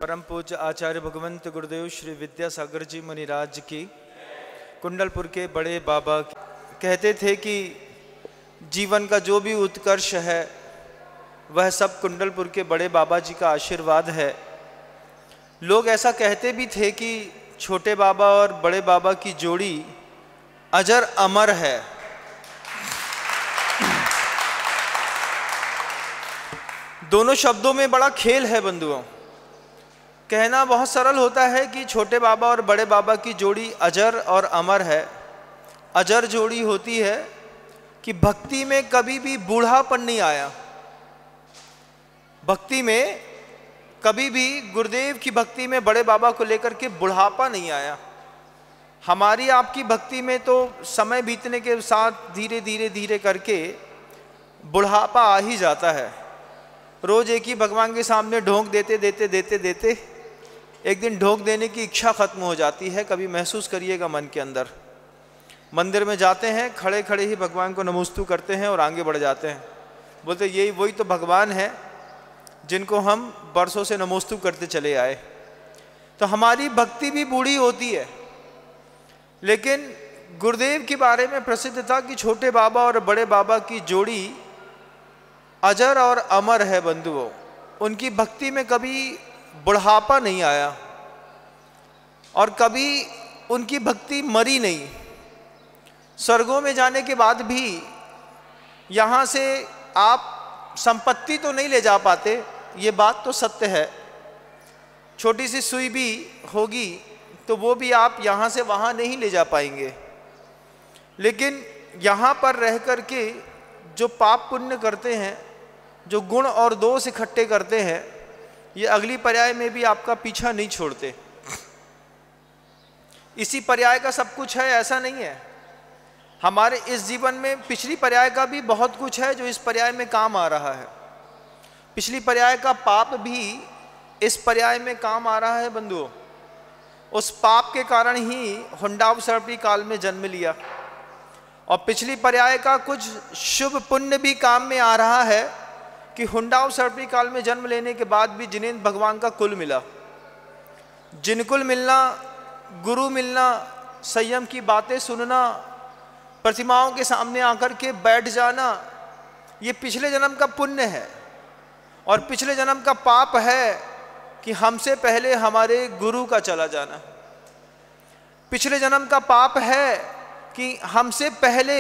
परम पूज्य आचार्य भगवंत गुरुदेव श्री विद्यासागर जी मुनिराज की कुंडलपुर के बड़े बाबा कहते थे कि जीवन का जो भी उत्कर्ष है वह सब कुंडलपुर के बड़े बाबा जी का आशीर्वाद है। लोग ऐसा कहते भी थे कि छोटे बाबा और बड़े बाबा की जोड़ी अजर अमर है। दोनों शब्दों में बड़ा खेल है बंधुओं। कहना बहुत सरल होता है कि छोटे बाबा और बड़े बाबा की जोड़ी अजर और अमर है। अजर जोड़ी होती है कि भक्ति में कभी भी बूढ़ापन नहीं आया। भक्ति में कभी भी गुरुदेव की भक्ति में बड़े बाबा को लेकर के बुढ़ापा नहीं आया। हमारी आपकी भक्ति में तो समय बीतने के साथ धीरे धीरे धीरे करके बुढ़ापा आ ही जाता है। रोज एक ही भगवान के सामने ढोंक देते देते देते देते एक दिन ढोंक देने की इच्छा खत्म हो जाती है। कभी महसूस करिएगा मन के अंदर। मंदिर में जाते हैं, खड़े खड़े ही भगवान को नमस्तु करते हैं और आगे बढ़ जाते हैं। बोलते यही वही तो भगवान है जिनको हम बरसों से नमस्तु करते चले आए। तो हमारी भक्ति भी बूढ़ी होती है। लेकिन गुरुदेव के बारे में प्रसिद्ध था कि छोटे बाबा और बड़े बाबा की जोड़ी अजर और अमर है बंधुओं। उनकी भक्ति में कभी बुढ़ापा नहीं आया और कभी उनकी भक्ति मरी नहीं। स्वर्गों में जाने के बाद भी यहाँ से आप संपत्ति तो नहीं ले जा पाते, ये बात तो सत्य है। छोटी सी सुई भी होगी तो वो भी आप यहाँ से वहाँ नहीं ले जा पाएंगे। लेकिन यहाँ पर रह कर के जो पाप पुण्य करते हैं, जो गुण और दोष इकट्ठे करते हैं, ये अगली पर्याय में भी आपका पीछा नहीं छोड़ते। इसी पर्याय का सब कुछ है ऐसा नहीं है। हमारे इस जीवन में पिछली पर्याय का भी बहुत कुछ है जो इस पर्याय में काम आ रहा है। पिछली पर्याय का पाप भी इस पर्याय में काम आ रहा है बंधुओं। उस पाप के कारण ही हुंडावसर्पी काल में जन्म लिया और पिछली पर्याय का कुछ शुभ पुण्य भी काम में आ रहा है कि हुंडावसर्पी काल में जन्म लेने के बाद भी जिनेंद्र भगवान का कुल मिला। जिनकुल मिलना, गुरु मिलना, संयम की बातें सुनना, प्रतिमाओं के सामने आकर के बैठ जाना, ये पिछले जन्म का पुण्य है। और पिछले जन्म का पाप है कि हमसे पहले हमारे गुरु का चला जाना। पिछले जन्म का पाप है कि हमसे पहले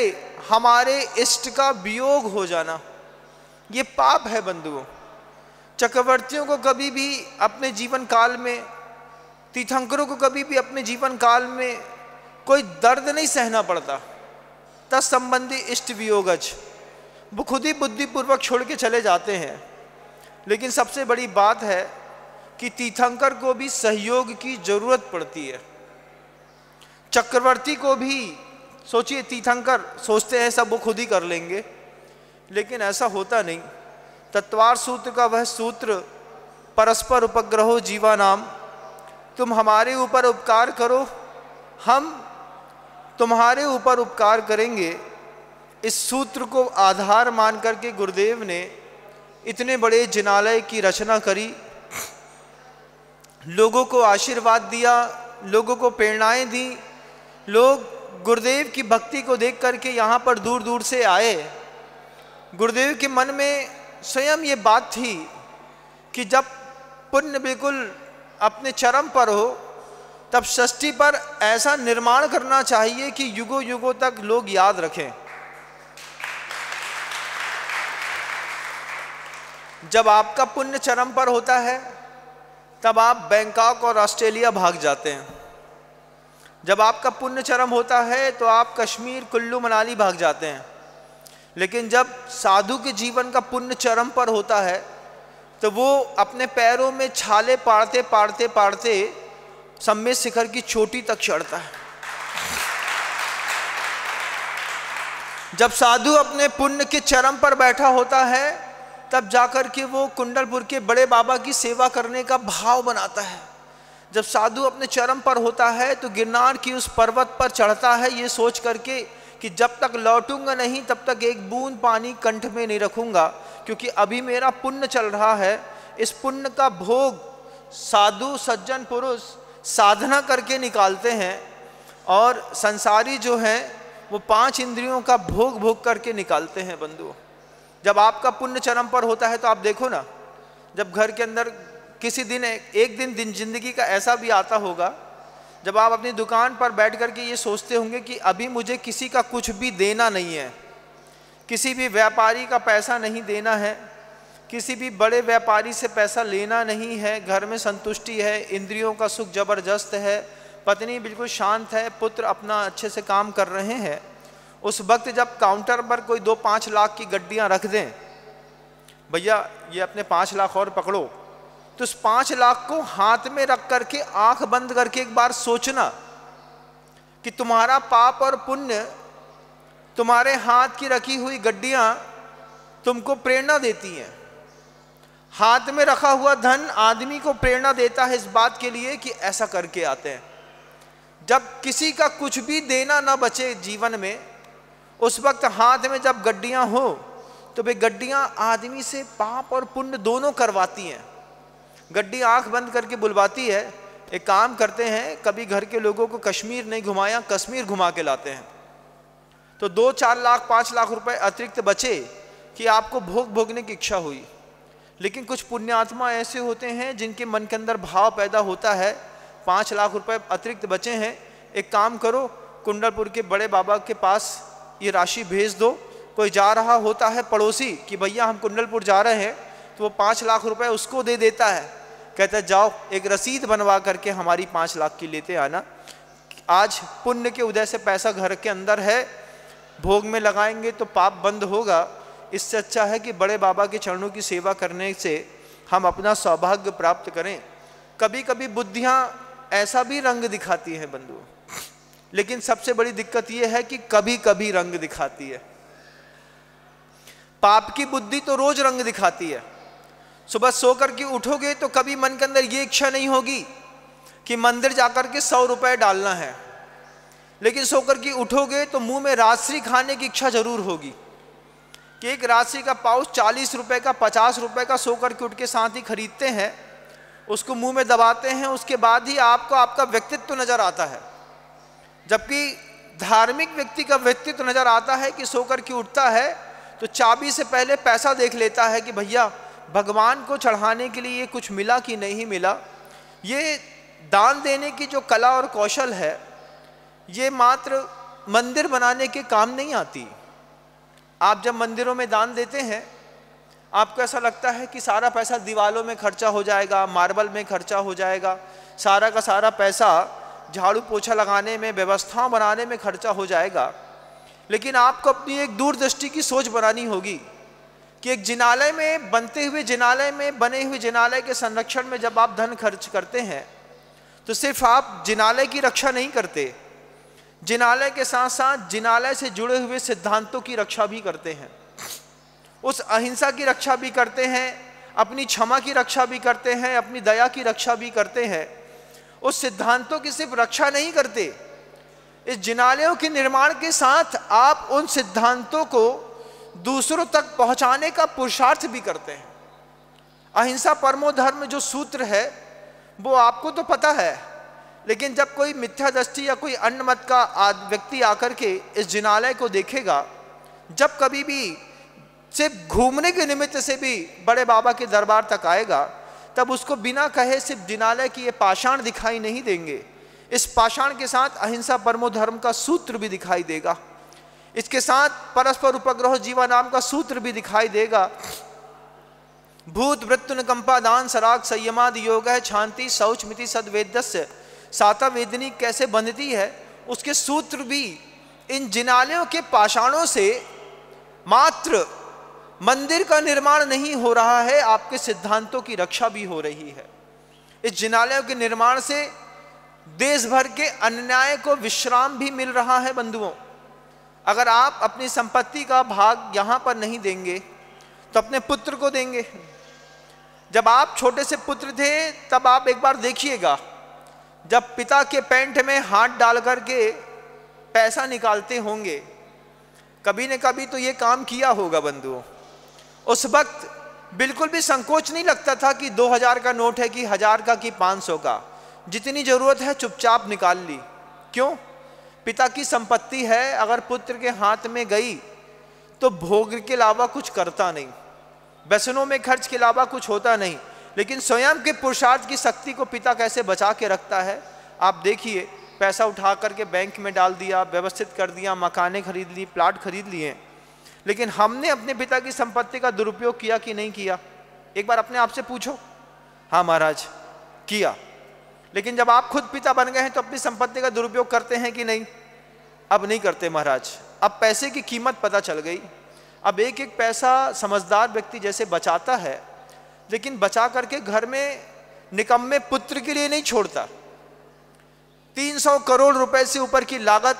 हमारे इष्ट का वियोग हो जाना। ये पाप है बंधुओं। चक्रवर्तियों को कभी भी अपने जीवन काल में, तीर्थंकरों को कभी भी अपने जीवन काल में कोई दर्द नहीं सहना पड़ता। तत्संबंधी इष्ट वियोगज वो खुद ही बुद्धिपूर्वक छोड़ के चले जाते हैं। लेकिन सबसे बड़ी बात है कि तीर्थंकर को भी सहयोग की जरूरत पड़ती है। चक्रवर्ती को भी सोचिए, तीर्थंकर सोचते हैं सब वो खुद ही कर लेंगे, लेकिन ऐसा होता नहीं। तत्वार सूत्र का वह सूत्र परस्पर उपग्रहो जीवा नाम, तुम हमारे ऊपर उपकार करो, हम तुम्हारे ऊपर उपकार करेंगे। इस सूत्र को आधार मान करके गुरुदेव ने इतने बड़े जिनालय की रचना करी, लोगों को आशीर्वाद दिया, लोगों को प्रेरणाएं दी। लोग गुरुदेव की भक्ति को देख करके यहाँ पर दूर दूर से आए। गुरुदेव के मन में स्वयं ये बात थी कि जब पुण्य बिल्कुल अपने चरम पर हो तब षष्ठी पर ऐसा निर्माण करना चाहिए कि युगों युगों तक लोग याद रखें। जब आपका पुण्य चरम पर होता है तब आप बैंकॉक और ऑस्ट्रेलिया भाग जाते हैं। जब आपका पुण्य चरम होता है तो आप कश्मीर, कुल्लू मनाली भाग जाते हैं। लेकिन जब साधु के जीवन का पुण्य चरम पर होता है तो वो अपने पैरों में छाले पाड़ते पाड़ते पाड़ते सम्मेद शिखर की चोटी तक चढ़ता है। जब साधु अपने पुण्य के चरम पर बैठा होता है तब जाकर के वो कुंडलपुर के बड़े बाबा की सेवा करने का भाव बनाता है। जब साधु अपने चरम पर होता है तो गिरनार की उस पर्वत पर चढ़ता है ये सोच करके कि जब तक लौटूंगा नहीं तब तक एक बूंद पानी कंठ में नहीं रखूंगा, क्योंकि अभी मेरा पुण्य चल रहा है। इस पुण्य का भोग साधु सज्जन पुरुष साधना करके निकालते हैं, और संसारी जो है वो 5 इंद्रियों का भोग भोग करके निकालते हैं बंधुओं। जब आपका पुण्य चरम पर होता है तो आप देखो ना, जब घर के अंदर किसी दिन एक दिन जिंदगी का ऐसा भी आता होगा जब आप अपनी दुकान पर बैठ करके ये सोचते होंगे कि अभी मुझे किसी का कुछ भी देना नहीं है, किसी भी व्यापारी का पैसा नहीं देना है, किसी भी बड़े व्यापारी से पैसा लेना नहीं है, घर में संतुष्टि है, इंद्रियों का सुख जबरदस्त है, पत्नी बिल्कुल शांत है, पुत्र अपना अच्छे से काम कर रहे हैं। उस वक्त जब काउंटर पर कोई 2-5 लाख की गड्डियां रख दें, भैया ये अपने 5 लाख और पकड़ो, तो उस 5 लाख को हाथ में रख करके आंख बंद करके एक बार सोचना कि तुम्हारा पाप और पुण्य, तुम्हारे हाथ की रखी हुई गड्डियां तुमको प्रेरणा देती हैं। हाथ में रखा हुआ धन आदमी को प्रेरणा देता है इस बात के लिए कि ऐसा करके आते हैं। जब किसी का कुछ भी देना ना बचे जीवन में, उस वक्त हाथ में जब गड्डियां हो तो वे गड्डियां आदमी से पाप और पुण्य दोनों करवाती हैं। गड्डी आंख बंद करके बुलवाती है, एक काम करते हैं, कभी घर के लोगों को कश्मीर नहीं घुमाया, कश्मीर घुमा के लाते हैं, तो 2-4 लाख 5 लाख रुपए अतिरिक्त बचे कि आपको भोग भोगने की इच्छा हुई। लेकिन कुछ पुण्यात्मा ऐसे होते हैं जिनके मन के अंदर भाव पैदा होता है, 5 लाख रुपए अतिरिक्त बचे हैं, एक काम करो, कुंडलपुर के बड़े बाबा के पास ये राशि भेज दो। कोई जा रहा होता है पड़ोसी कि भैया हम कुंडलपुर जा रहे हैं, तो वो 5 लाख रुपए उसको दे देता है, कहता है जाओ एक रसीद बनवा करके हमारी 5 लाख की लेते आना। आज पुण्य के उदय से पैसा घर के अंदर है, भोग में लगाएंगे तो पाप बंद होगा। इससे अच्छा है कि बड़े बाबा के चरणों की सेवा करने से हम अपना सौभाग्य प्राप्त करें। कभी कभी बुद्धियां ऐसा भी रंग दिखाती हैं बंधुओं, लेकिन सबसे बड़ी दिक्कत यह है कि कभी कभी रंग दिखाती है। पाप की बुद्धि तो रोज रंग दिखाती है। सुबह सो करके उठोगे तो कभी मन के अंदर ये इच्छा नहीं होगी कि मंदिर जाकर के 100 रुपए डालना है, लेकिन सो करके उठोगे तो मुंह में राजश्री खाने की इच्छा जरूर होगी कि एक राजश्री का पाउच 40 रुपए का 50 रुपए का सो करके उठ के साथ ही खरीदते हैं, उसको मुंह में दबाते हैं, उसके बाद ही आपको आपका व्यक्तित्व नजर आता है। जबकि धार्मिक व्यक्ति का व्यक्तित्व नजर आता है कि सो करके उठता है तो चाबी से पहले पैसा देख लेता है कि भैया भगवान को चढ़ाने के लिए ये कुछ मिला कि नहीं मिला। ये दान देने की जो कला और कौशल है, ये मात्र मंदिर बनाने के काम नहीं आती। आप जब मंदिरों में दान देते हैं, आपको ऐसा लगता है कि सारा पैसा दीवालों में खर्चा हो जाएगा, मार्बल में खर्चा हो जाएगा, सारा का सारा पैसा झाड़ू पोछा लगाने में, व्यवस्थाओं बनाने में खर्चा हो जाएगा। लेकिन आपको अपनी एक दूरदृष्टि की सोच बनानी होगी कि एक जिनालय में बनते हुए जिनालय में बने हुए जिनालय के संरक्षण में जब आप धन खर्च करते हैं तो सिर्फ आप जिनालय की रक्षा नहीं करते, जिनालय के साथ साथ जिनालय से जुड़े हुए सिद्धांतों की रक्षा भी करते हैं, उस अहिंसा की रक्षा भी करते हैं, अपनी क्षमा की रक्षा भी करते हैं, अपनी दया की रक्षा भी करते हैं। उस सिद्धांतों की सिर्फ रक्षा नहीं करते, इस जिनालयों के निर्माण के साथ आप उन सिद्धांतों को दूसरों तक पहुंचाने का पुरुषार्थ भी करते हैं। अहिंसा परमो धर्म जो सूत्र है वो आपको तो पता है, लेकिन जब कोई मिथ्या दृष्टि या कोई अन्य मत का व्यक्ति आकर के इस जिनालय को देखेगा, जब कभी भी सिर्फ घूमने के निमित्त से भी बड़े बाबा के दरबार तक आएगा, तब उसको बिना कहे सिर्फ जिनालय की ये पाषाण दिखाई नहीं देंगे, इस पाषाण के साथ अहिंसा परमो धर्म का सूत्र भी दिखाई देगा, इसके साथ परस्पर उपग्रह जीवा नाम का सूत्र भी दिखाई देगा। भूत वृत्तु निकंपा दान सराग संयमाद योग है शांति शौच मिति सद्वेदस्य साता वेदनी कैसे बंधती है, उसके सूत्र भी इन जिनालयों के पाषाणों से मात्र मंदिर का निर्माण नहीं हो रहा है, आपके सिद्धांतों की रक्षा भी हो रही है। इस जिनालयों के निर्माण से देश भर के अन्याय को विश्राम भी मिल रहा है बंधुओं। अगर आप अपनी संपत्ति का भाग यहां पर नहीं देंगे तो अपने पुत्र को देंगे। जब आप छोटे से पुत्र थे तब आप एक बार देखिएगा, जब पिता के पैंट में हाथ डाल करके पैसा निकालते होंगे कभी न कभी तो ये काम किया होगा बंधुओं। उस वक्त बिल्कुल भी संकोच नहीं लगता था कि 2000 का नोट है कि 1000 का कि 500 का, जितनी जरूरत है चुपचाप निकाल ली। क्यों? पिता की संपत्ति है, अगर पुत्र के हाथ में गई तो भोग के अलावा कुछ करता नहीं, व्यसनों में खर्च के अलावा कुछ होता नहीं। लेकिन स्वयं के पुरुषार्थ की शक्ति को पिता कैसे बचा के रखता है आप देखिए। पैसा उठा करके बैंक में डाल दिया, व्यवस्थित कर दिया, मकाने खरीद ली, प्लाट खरीद लिए, लेकिन हमने अपने पिता की संपत्ति का दुरुपयोग किया कि नहीं किया? एक बार अपने आप से पूछो। हाँ महाराज, किया। लेकिन जब आप खुद पिता बन गए हैं तो अपनी संपत्ति का दुरुपयोग करते हैं कि नहीं? अब नहीं करते महाराज। अब पैसे की कीमत पता चल गई। अब एक एक पैसा समझदार व्यक्ति जैसे बचाता है, लेकिन बचा करके घर में निकम्मे पुत्र के लिए नहीं छोड़ता। 300 करोड़ रुपए से ऊपर की लागत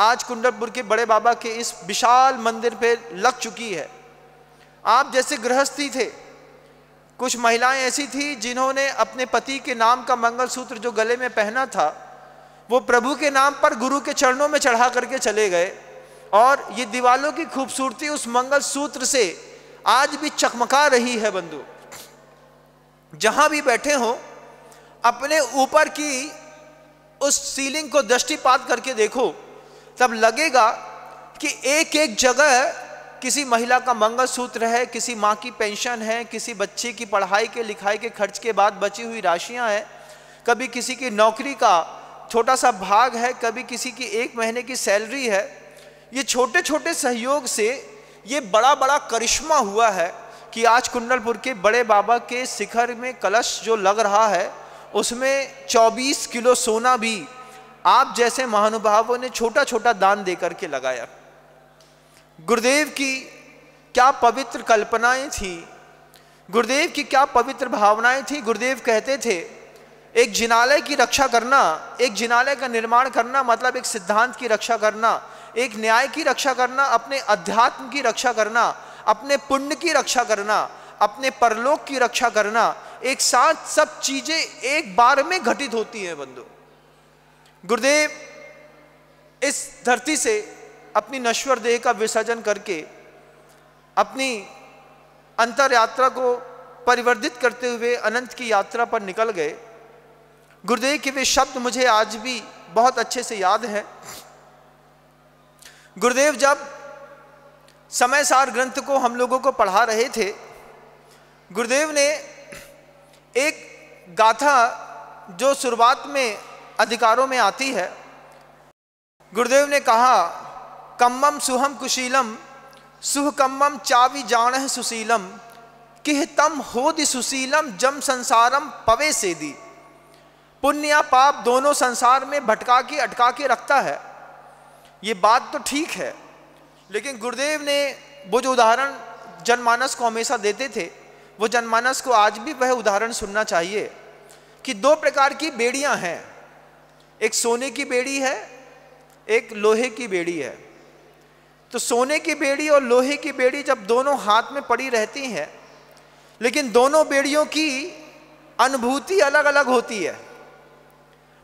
आज कुंडलपुर के बड़े बाबा के इस विशाल मंदिर पे लग चुकी है। आप जैसे गृहस्थी थे, कुछ महिलाएं ऐसी थी जिन्होंने अपने पति के नाम का मंगलसूत्र जो गले में पहना था वो प्रभु के नाम पर गुरु के चरणों में चढ़ा करके चले गए, और ये दीवालों की खूबसूरती उस मंगलसूत्र से आज भी चकमका रही है। बंधु, जहां भी बैठे हो अपने ऊपर की उस सीलिंग को दृष्टिपात करके देखो, तब लगेगा कि एक एक जगह किसी महिला का मंगलसूत्र है, किसी माँ की पेंशन है, किसी बच्चे की पढ़ाई के लिखाई के खर्च के बाद बची हुई राशियां हैं, कभी किसी की नौकरी का छोटा सा भाग है, कभी किसी की 1 महीने की सैलरी है। ये छोटे छोटे सहयोग से ये बड़ा बड़ा करिश्मा हुआ है कि आज कुंडलपुर के बड़े बाबा के शिखर में कलश जो लग रहा है उसमें 24 किलो सोना भी आप जैसे महानुभावों ने छोटा छोटा दान देकर के लगाया। गुरुदेव की क्या पवित्र कल्पनाएं थी, गुरुदेव की क्या पवित्र भावनाएं थी। गुरुदेव कहते थे एक जिनालय की रक्षा करना, एक जिनालय का निर्माण करना मतलब एक सिद्धांत की रक्षा करना, एक न्याय की रक्षा करना, अपने अध्यात्म की रक्षा करना, अपने पुण्य की रक्षा करना, अपने परलोक की रक्षा करना, एक साथ सब चीजें एक बार में घटित होती हैं। बंधु, गुरुदेव इस धरती से अपनी नश्वर देह का विसर्जन करके अपनी अंतर यात्रा को परिवर्धित करते हुए अनंत की यात्रा पर निकल गए। गुरुदेव के वे शब्द मुझे आज भी बहुत अच्छे से याद है। गुरुदेव जब समय सार ग्रंथ को हम लोगों को पढ़ा रहे थे, गुरुदेव ने एक गाथा जो शुरुआत में अधिकारों में आती है, गुरुदेव ने कहा कम्मम सुहम कुशीलम सुह कम्मम चावि जानह सुशीलम किह तम होदि सुशीलम जम संसारम पवे सेदी। पुण्य या पाप दोनों संसार में भटका के अटका के रखता है। ये बात तो ठीक है, लेकिन गुरुदेव ने वो जो उदाहरण जनमानस को हमेशा देते थे, वो जनमानस को आज भी वह उदाहरण सुनना चाहिए कि 2 प्रकार की बेड़ियां हैं, एक सोने की बेड़ी है, एक लोहे की बेड़ी है। तो सोने की बेड़ी और लोहे की बेड़ी जब दोनों हाथ में पड़ी रहती हैं, लेकिन दोनों बेड़ियों की अनुभूति अलग अलग होती है।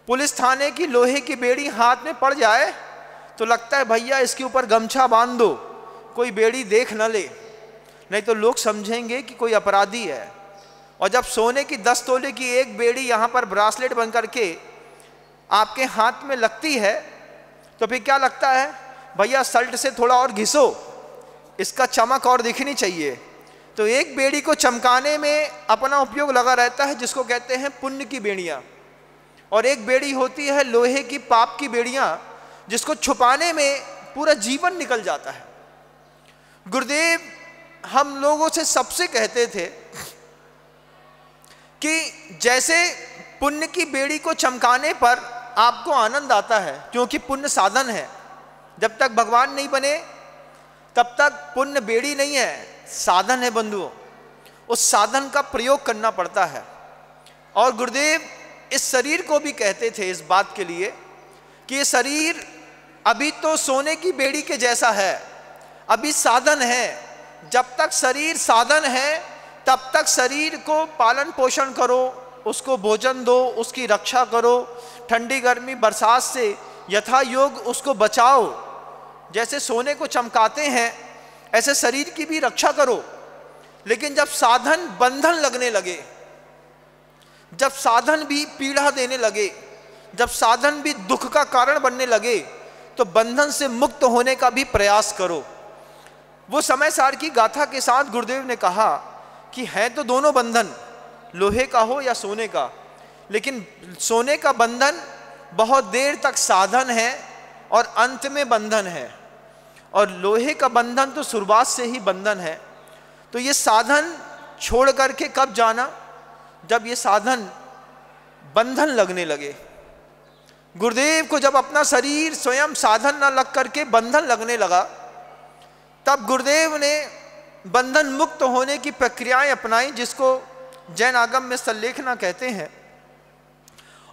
पुलिस थाने की लोहे की बेड़ी हाथ में पड़ जाए तो लगता है भैया इसके ऊपर गमछा बांध दो, कोई बेड़ी देख न ले, नहीं तो लोग समझेंगे कि कोई अपराधी है। और जब सोने की 10 तोले की एक बेड़ी यहाँ पर ब्रासलेट बन करके आपके हाथ में लगती है तो फिर क्या लगता है, भैया सल्ट से थोड़ा और घिसो, इसका चमक और दिखनी चाहिए। तो एक बेड़ी को चमकाने में अपना उपयोग लगा रहता है जिसको कहते हैं पुण्य की बेड़ियाँ, और एक बेड़ी होती है लोहे की पाप की बेड़ियाँ जिसको छुपाने में पूरा जीवन निकल जाता है। गुरुदेव हम लोगों से सबसे कहते थे कि जैसे पुण्य की बेड़ी को चमकाने पर आपको आनंद आता है, क्योंकि पुण्य साधन है, जब तक भगवान नहीं बने तब तक पुण्य बेड़ी नहीं है, साधन है बंधुओं। उस साधन का प्रयोग करना पड़ता है। और गुरुदेव इस शरीर को भी कहते थे इस बात के लिए कि ये शरीर अभी तो सोने की बेड़ी के जैसा है, अभी साधन है। जब तक शरीर साधन है तब तक शरीर को पालन पोषण करो, उसको भोजन दो, उसकी रक्षा करो, ठंडी गर्मी बरसात से यथा योग उसको बचाओ। जैसे सोने को चमकाते हैं ऐसे शरीर की भी रक्षा करो। लेकिन जब साधन बंधन लगने लगे, जब साधन भी पीड़ा देने लगे, जब साधन भी दुख का कारण बनने लगे, तो बंधन से मुक्त होने का भी प्रयास करो। वो समय सार की गाथा के साथ गुरुदेव ने कहा कि है तो दोनों बंधन, लोहे का हो या सोने का, लेकिन सोने का बंधन बहुत देर तक साधन है और अंत में बंधन है, और लोहे का बंधन तो शुरुआत से ही बंधन है। तो ये साधन छोड़ करके कब जाना? जब ये साधन बंधन लगने लगे। गुरुदेव को जब अपना शरीर स्वयं साधन न लग करके बंधन लगने लगा, तब गुरुदेव ने बंधन मुक्त होने की प्रक्रियाएं अपनाई, जिसको जैन आगम में संलेखना कहते हैं।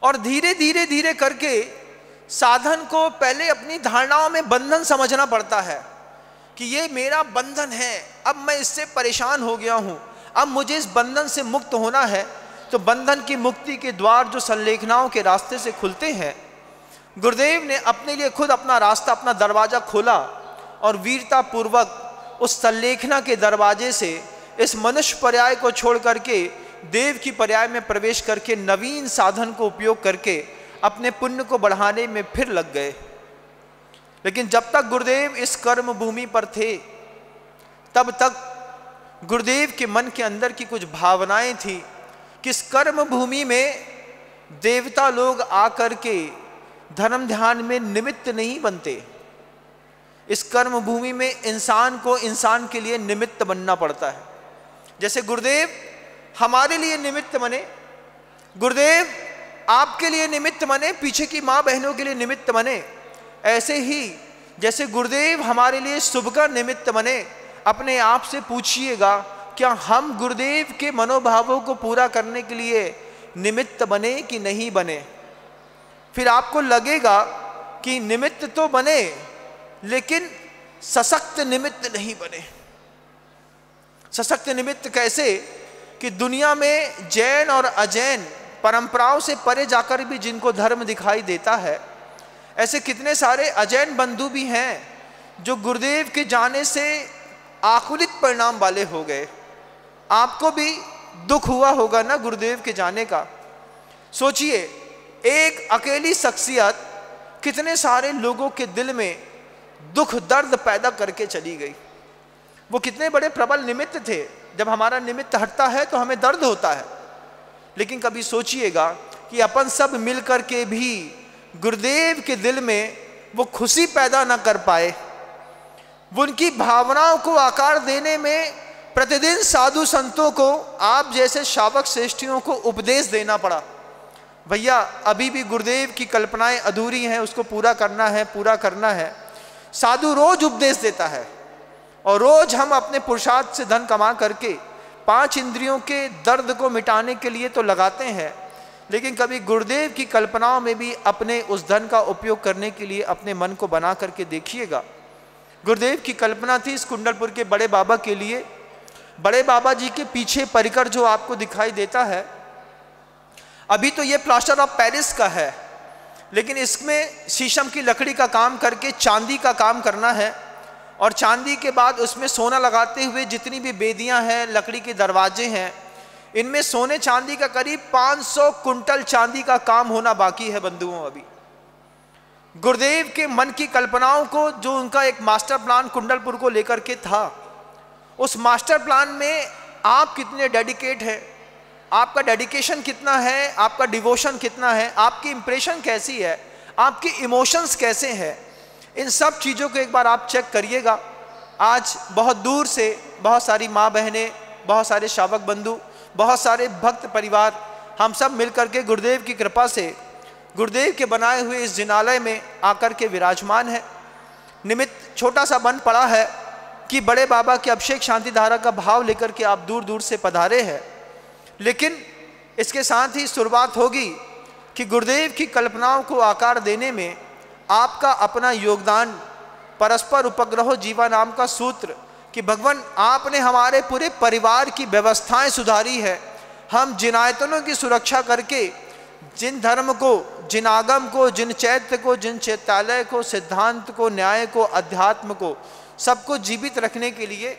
और धीरे धीरे धीरे करके साधन को पहले अपनी धारणाओं में बंधन समझना पड़ता है कि ये मेरा बंधन है, अब मैं इससे परेशान हो गया हूँ, अब मुझे इस बंधन से मुक्त होना है। तो बंधन की मुक्ति के द्वार जो संलेखनाओं के रास्ते से खुलते हैं, गुरुदेव ने अपने लिए खुद अपना रास्ता, अपना दरवाज़ा खोला और वीरता पूर्वक उस संलेखना के दरवाजे से इस मनुष्य पर्याय को छोड़ करके देव की पर्याय में प्रवेश करके नवीन साधन को उपयोग करके अपने पुण्य को बढ़ाने में फिर लग गए। लेकिन जब तक गुरुदेव इस कर्म भूमि पर थे, तब तक गुरुदेव के मन के अंदर की कुछ भावनाएं थी कि इस कर्म भूमि में देवता लोग आकर के धर्म ध्यान में निमित्त नहीं बनते। इस कर्म भूमि में इंसान को इंसान के लिए निमित्त बनना पड़ता है। जैसे गुरुदेव हमारे लिए निमित्त बने, गुरुदेव आपके लिए निमित्त बने, पीछे की माँ बहनों के लिए निमित्त बने, ऐसे ही जैसे गुरुदेव हमारे लिए शुभ का निमित्त बने, अपने आप से पूछिएगा क्या हम गुरुदेव के मनोभावों को पूरा करने के लिए निमित्त बने कि नहीं बने। फिर आपको लगेगा कि निमित्त तो बने लेकिन सशक्त निमित्त नहीं बने। सशक्त निमित्त कैसे कि दुनिया में जैन और अजैन परंपराओं से परे जाकर भी जिनको धर्म दिखाई देता है, ऐसे कितने सारे अजैन बंधु भी हैं जो गुरुदेव के जाने से आकुलित परिणाम वाले हो गए। आपको भी दुख हुआ होगा ना गुरुदेव के जाने का। सोचिए, एक अकेली शख्सियत कितने सारे लोगों के दिल में दुख दर्द पैदा करके चली गई। वो कितने बड़े प्रबल निमित्त थे। जब हमारा निमित्त हटता है तो हमें दर्द होता है, लेकिन कभी सोचिएगा कि अपन सब मिलकर के भी गुरुदेव के दिल में वो खुशी पैदा न कर पाए। वो उनकी भावनाओं को आकार देने में प्रतिदिन साधु संतों को, आप जैसे शावक श्रेष्ठियों को उपदेश देना पड़ा। भैया अभी भी गुरुदेव की कल्पनाएं अधूरी हैं, उसको पूरा करना है, पूरा करना है। साधु रोज उपदेश देता है और रोज हम अपने पुरुषार्थ से धन कमा करके 5 इंद्रियों के दर्द को मिटाने के लिए तो लगाते हैं, लेकिन कभी गुरुदेव की कल्पनाओं में भी अपने उस धन का उपयोग करने के लिए अपने मन को बना करके देखिएगा। गुरुदेव की कल्पना थी इस कुंडलपुर के बड़े बाबा के लिए। बड़े बाबा जी के पीछे परिकर जो आपको दिखाई देता है, अभी तो ये प्लास्टर ऑफ पेरिस का है, लेकिन इसमें शीशम की लकड़ी का काम करके चांदी का काम करना है, और चांदी के बाद उसमें सोना लगाते हुए जितनी भी बेदियां हैं, लकड़ी के दरवाजे हैं, इनमें सोने चांदी का करीब 500 कुंटल चांदी का काम होना बाकी है बंधुओं। अभी गुरुदेव के मन की कल्पनाओं को, जो उनका एक मास्टर प्लान कुंडलपुर को लेकर के था, उस मास्टर प्लान में आप कितने डेडिकेट हैं, आपका डेडिकेशन कितना है, आपका डिवोशन कितना है, आपकी इंप्रेशन कैसी है, आपकी इमोशंस कैसे हैं, इन सब चीज़ों को एक बार आप चेक करिएगा। आज बहुत दूर से बहुत सारी माँ बहनें, बहुत सारे शावक बंधु, बहुत सारे भक्त परिवार, हम सब मिलकर के गुरुदेव की कृपा से गुरुदेव के बनाए हुए इस जिनालय में आकर के विराजमान है। निमित्त छोटा सा बन पड़ा है कि बड़े बाबा के अभिषेक शांति धारा का भाव लेकर के आप दूर दूर से पधारे हैं, लेकिन इसके साथ ही शुरुआत होगी कि गुरुदेव की कल्पनाओं को आकार देने में आपका अपना योगदान। परस्पर उपग्रहो जीवा नाम का सूत्र कि भगवान आपने हमारे पूरे परिवार की व्यवस्थाएं सुधारी है। हम जिनायतनों की सुरक्षा करके जिन धर्म को, जिन आगम को, जिन चैत्य को, जिन चैत्यालय को, सिद्धांत को, न्याय को, अध्यात्म को, सबको जीवित रखने के लिए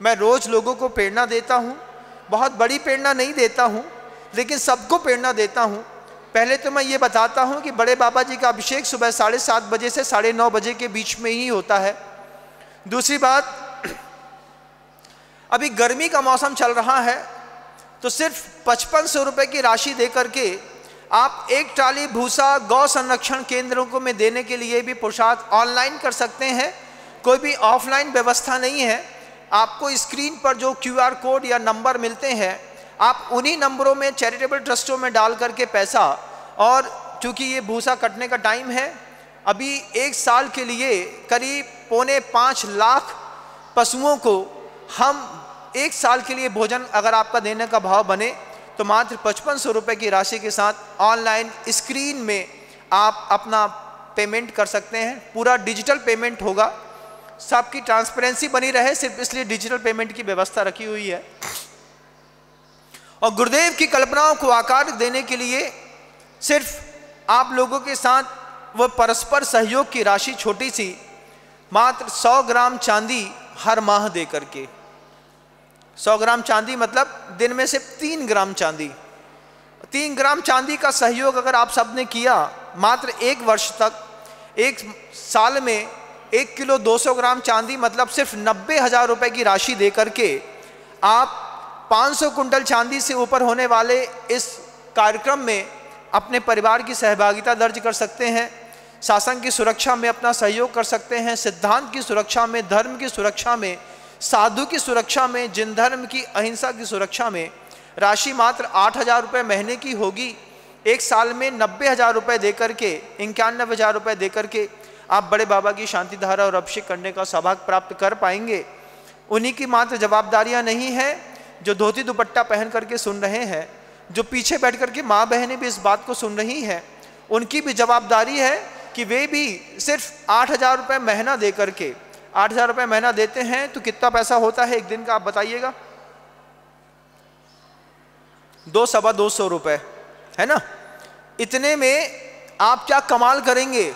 मैं रोज लोगों को प्रेरणा देता हूँ। बहुत बड़ी प्रेरणा नहीं देता हूँ, लेकिन सबको प्रेरणा देता हूँ। पहले तो मैं ये बताता हूँ कि बड़े बाबा जी का अभिषेक सुबह 7:30 बजे से 9:30 बजे के बीच में ही होता है। दूसरी बात, अभी गर्मी का मौसम चल रहा है, तो सिर्फ 5500 रुपये की राशि दे करके आप एक ट्राली भूसा गौ संरक्षण केंद्रों को में देने के लिए भी पुरुषार्थ ऑनलाइन कर सकते हैं। कोई भी ऑफलाइन व्यवस्था नहीं है। आपको स्क्रीन पर जो QR कोड या नंबर मिलते हैं, आप उन्हीं नंबरों में चैरिटेबल ट्रस्टों में डाल करके पैसा, और चूँकि ये भूसा कटने का टाइम है, अभी 1 साल के लिए करीब 4.25 लाख पशुओं को हम 1 साल के लिए भोजन अगर आपका देने का भाव बने तो मात्र 5500 रुपये की राशि के साथ ऑनलाइन स्क्रीन में आप अपना पेमेंट कर सकते हैं। पूरा डिजिटल पेमेंट होगा, सबकी ट्रांसपेरेंसी बनी रहे, सिर्फ इसलिए डिजिटल पेमेंट की व्यवस्था रखी हुई है। और गुरुदेव की कल्पनाओं को आकार देने के लिए सिर्फ आप लोगों के साथ वो परस्पर सहयोग की राशि छोटी सी, मात्र 100 ग्राम चांदी हर माह दे करके। 100 ग्राम चांदी मतलब दिन में सिर्फ 3 ग्राम चांदी। 3 ग्राम चांदी का सहयोग अगर आप सब ने किया, मात्र 1 वर्ष तक, 1 साल में 1 किलो 200 ग्राम चांदी मतलब सिर्फ 90,000 रुपये की राशि दे करके आप 500 कुंटल चांदी से ऊपर होने वाले इस कार्यक्रम में अपने परिवार की सहभागिता दर्ज कर सकते हैं। शासन की सुरक्षा में अपना सहयोग कर सकते हैं। सिद्धांत की सुरक्षा में, धर्म की सुरक्षा में, साधु की सुरक्षा में, जिन धर्म की अहिंसा की सुरक्षा में। राशि मात्र 8,000 रुपये महीने की होगी। 1 साल में 90,000 रुपये दे करके, 91,000 रुपये दे करके आप बड़े बाबा की शांति धारा और अभिषेक करने का सौभाग्य प्राप्त कर पाएंगे। उन्हीं की मात्र जवाबदारियां नहीं है जो धोती दुपट्टा पहन करके सुन रहे हैं, जो पीछे बैठ करके माँ बहनें भी इस बात को सुन रही हैं, उनकी भी जवाबदारी है कि वे भी सिर्फ 8,000 रुपये महीना दे करके, 8,000 रुपये महीना देते हैं तो कितना पैसा होता है एक दिन का, आप बताइएगा? 200-225 रुपये, है ना? इतने में आप क्या कमाल करेंगे?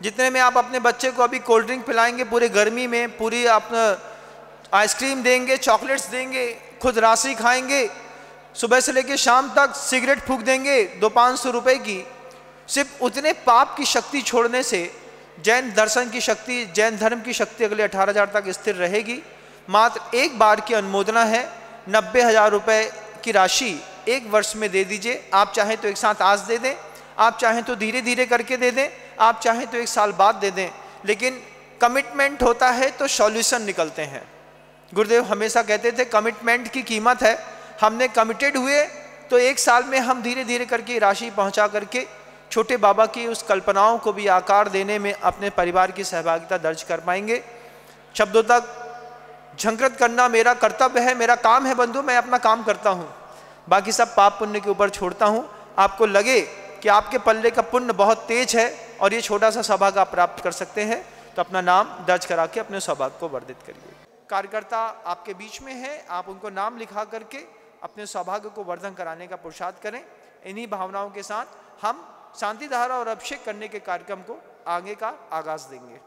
जितने में आप अपने बच्चे को अभी कोल्ड ड्रिंक पिलाएंगे पूरे गर्मी में, पूरी आप आइसक्रीम देंगे, चॉकलेट्स देंगे, खुद राशि खाएंगे, सुबह से लेकर शाम तक सिगरेट फूंक देंगे 200-500 रुपये की, सिर्फ उतने पाप की शक्ति छोड़ने से जैन दर्शन की शक्ति, जैन धर्म की शक्ति अगले 18,000 तक स्थिर रहेगी। मात्र एक बार की अनुमोदना है। 90,000 रुपये की राशि 1 वर्ष में दे दीजिए। आप चाहें तो एक साथ आज दे दें, आप चाहें तो धीरे धीरे करके दे दें, आप चाहें तो 1 साल बाद दे दें, लेकिन कमिटमेंट होता है तो सॉल्यूशन निकलते हैं। गुरुदेव हमेशा कहते थे कमिटमेंट की कीमत है। हमने कमिटेड हुए तो 1 साल में हम धीरे धीरे करके राशि पहुंचा करके छोटे बाबा की उस कल्पनाओं को भी आकार देने में अपने परिवार की सहभागिता दर्ज कर पाएंगे। शब्दों तक झंकृत करना मेरा कर्तव्य है, मेरा काम है बंधु, मैं अपना काम करता हूँ, बाकी सब पाप पुण्य के ऊपर छोड़ता हूँ। आपको लगे कि आपके पल्ले का पुण्य बहुत तेज है और ये छोटा सा सौभाग्य आप प्राप्त कर सकते हैं, तो अपना नाम दर्ज करा के अपने सौभाग्य को वर्धित करिए। कार्यकर्ता आपके बीच में है, आप उनको नाम लिखा करके अपने सौभाग्य को वर्धन कराने का पुरुषार्थ करें। इन्हीं भावनाओं के साथ हम शांति धारा और अभिषेक करने के कार्यक्रम को आगे का आगाज देंगे।